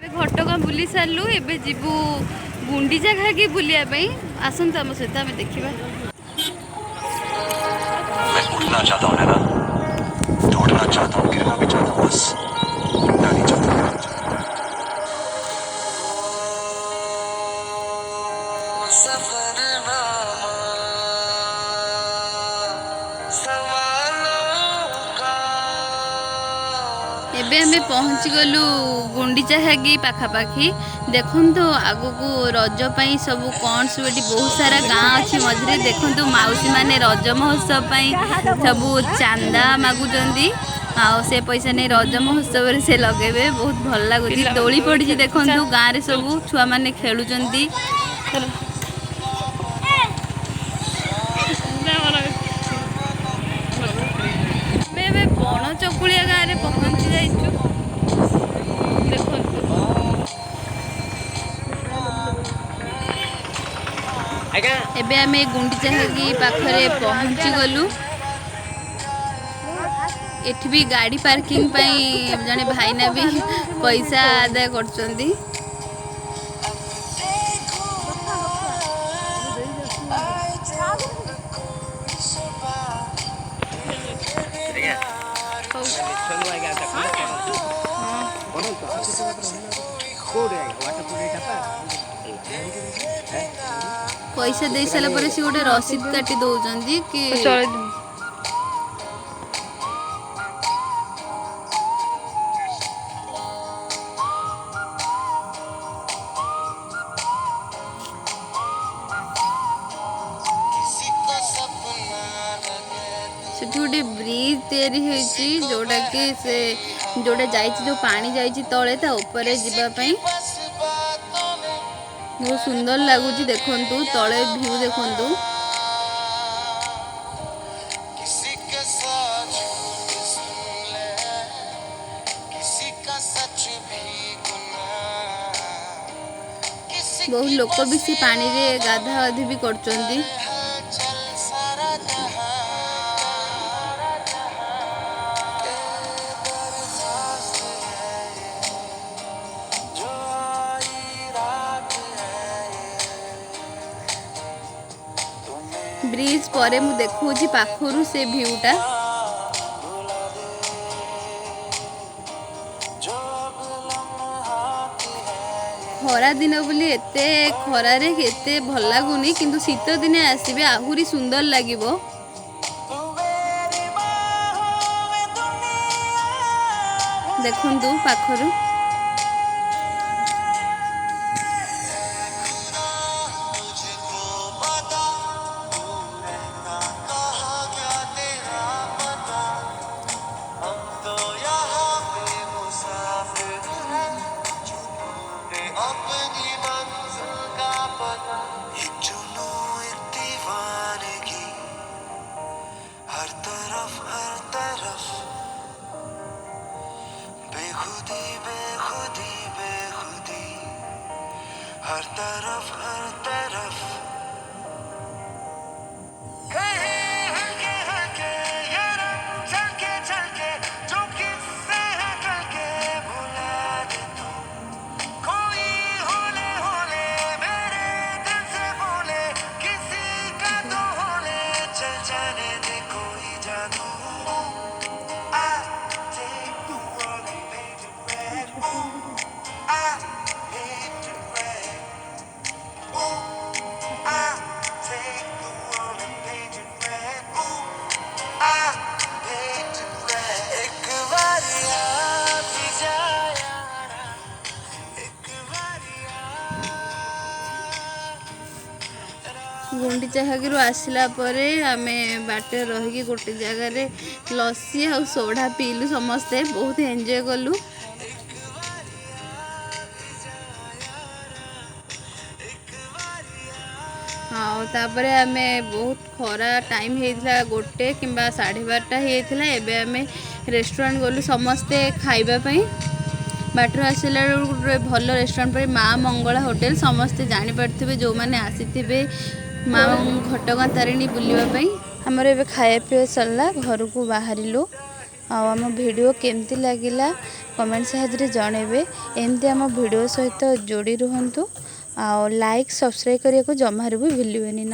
घटगाँ बुली सारू एबे जीवु गुंडीचा घागी बुलिया आसतु आम सहित आम देखा। मैं उड़ना चाहता हूँ नैना, दौड़ना चाहता हूँ, गिरना भी चाहता हूँ, बस उड़ना नहीं चाहता। एबे हमें पहुँची गलु गुंडीचा घागी पाखापाखि। देखु आगु को रज पाई सब कौन सब बहुत सारा गाँ अच्छी मझे देखु मौसी मैंने रज महोत्सव सब चांदा मागुंट से पैसा नहीं रज महोत्सव से लगे बहुत भल लगुच। दोली पड़ी देखु गाँव में सब छुआ मैंने खेलुं। बण चकुलिया गाँव में पहुँची जाइचु। एबे आमे गुंडीचा घागी पाखरे पहुँची गलु। एठी भी गाड़ी पार्किंग पाई जने भाईना भी पैसा आदाय करचंदी। पैसा दे सारा पर से गोटे रसीद काटी दौरान कि गोटे ब्रिज तैयारी होती जोटा कि से जोटा जाइए जो पानी जाइए तले ता ऊपर जीवाई बहुत सुंदर लगुच। देखु तले व्यू देखु बहुत लोक भी सी पानी रे गाधा गाधी भी करचंदी। ब्रिज पर मु देखु पाखरु से व्यूटा खरा दिन बोली एते खरारे एते भल लगुनी किंतु शीत दिने आसीबे आहुरी सुंदर लागिबो। देखंतु पाखरु हर तरफ गुंडीचा घागी आसला आमे बाटे रही गोटे जगार लस्सी आ सोढ़ा पीलु समस्ते बहुत एंजॉय कलु। हाँ तापरे आमे बहुत खरा टाइम होता गोटे कि 12:30 एबे आमे रेस्टोरेंट गलु समस्ते खाइबा पई। बाटर आसला गोटे भल रेस्टोरेंट पर माँ मंगला होटेल समस्ते जानी पारथिबे जो माने आसीथिबे माँ घटगाँ तारिणी बुलवाई। आमर ए खाया पीवा सरला घर को बाहरिलु। आम भिडियो केमती लगिला कमेंट साहाय्य जनइबे। एमती आम भिडियो सहित जोड़ी रुहतु। लाइक सब्सक्राइब करने को जमार भी भूलिए।